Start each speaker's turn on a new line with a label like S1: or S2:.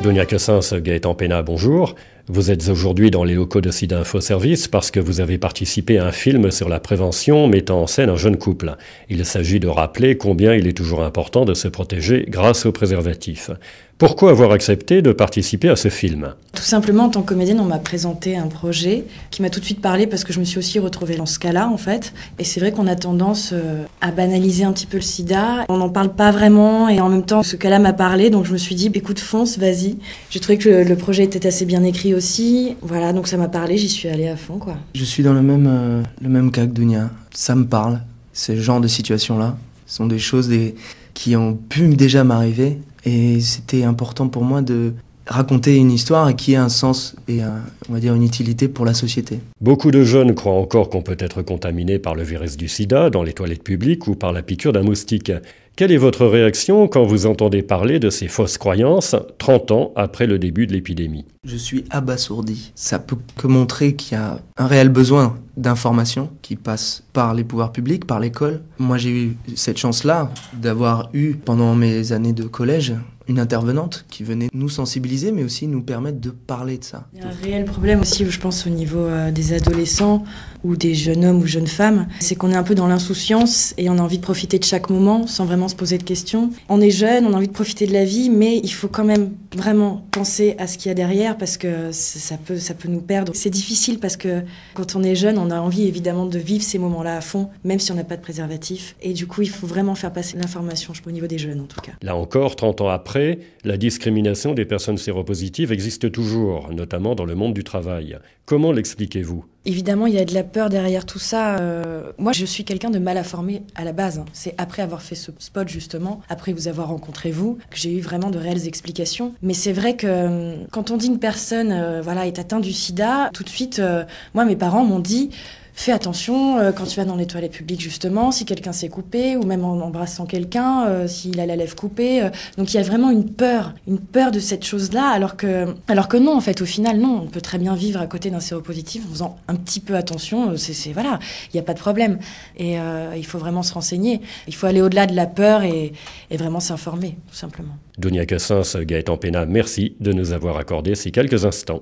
S1: Donia Cassens, Gaëtan Pénat, bonjour. Vous êtes aujourd'hui dans les locaux de SIDA Info Service parce que vous avez participé à un film sur la prévention mettant en scène un jeune couple. Il s'agit de rappeler combien il est toujours important de se protéger grâce aux préservatifs. Pourquoi avoir accepté de participer à ce film ?
S2: Tout simplement, en tant que comédienne, on m'a présenté un projet qui m'a tout de suite parlé parce que je me suis aussi retrouvée dans ce cas-là, en fait. Et c'est vrai qu'on a tendance à banaliser un petit peu le sida. On n'en parle pas vraiment et en même temps, ce cas-là m'a parlé. Donc je me suis dit, écoute, fonce, vas-y. J'ai trouvé que le projet était assez bien écrit aussi. Voilà, donc ça m'a parlé, j'y suis allée à fond, quoi.
S3: Je suis dans le même cas que Dunia. Ça me parle, ce genre de situation-là. Ce sont des choses qui ont pu déjà m'arriver. Et c'était important pour moi de raconter une histoire qui ait un sens et on va dire une utilité pour la société.
S1: Beaucoup de jeunes croient encore qu'on peut être contaminé par le virus du sida dans les toilettes publiques ou par la piqûre d'un moustique. Quelle est votre réaction quand vous entendez parler de ces fausses croyances 30 ans après le début de l'épidémie ?
S3: Je suis abasourdi. Ça peut que montrer qu'il y a un réel besoin d'information qui passe par les pouvoirs publics, par l'école. Moi, j'ai eu cette chance-là d'avoir eu, pendant mes années de collège, une intervenante qui venait nous sensibiliser, mais aussi nous permettre de parler de ça.
S2: Il y a un réel problème aussi, je pense, au niveau des adolescents ou des jeunes hommes ou jeunes femmes. C'est qu'on est un peu dans l'insouciance et on a envie de profiter de chaque moment sans vraiment se poser de questions. On est jeune, on a envie de profiter de la vie, mais il faut quand même vraiment penser à ce qu'il y a derrière parce que ça peut nous perdre. C'est difficile parce que quand on est jeune, on a envie évidemment de vivre ces moments-là à fond, même si on n'a pas de préservatif. Et du coup, il faut vraiment faire passer l'information, au niveau des jeunes en tout cas.
S1: Là encore, 30 ans après, la discrimination des personnes séropositives existe toujours, notamment dans le monde du travail. Comment l'expliquez-vous ?
S2: Évidemment, il y a de la peur derrière tout ça. Moi, je suis quelqu'un de mal informé à la base. C'est après avoir fait ce spot, justement, après vous avoir rencontré vous, que j'ai eu vraiment de réelles explications. Mais c'est vrai que quand on dit une personne est atteinte du sida, tout de suite, moi, mes parents m'ont dit... Fais attention quand tu vas dans les toilettes publiques, justement, si quelqu'un s'est coupé, ou même en embrassant quelqu'un, s'il a la lèvre coupée. Donc il y a vraiment une peur de cette chose-là, alors que non, en fait, au final, non. On peut très bien vivre à côté d'un séropositif en faisant un petit peu attention. Voilà, il n'y a pas de problème. Et il faut vraiment se renseigner. Il faut aller au-delà de la peur et vraiment s'informer, tout simplement.
S1: Donia Cassens, Gaëtan Pénat, merci de nous avoir accordé ces quelques instants.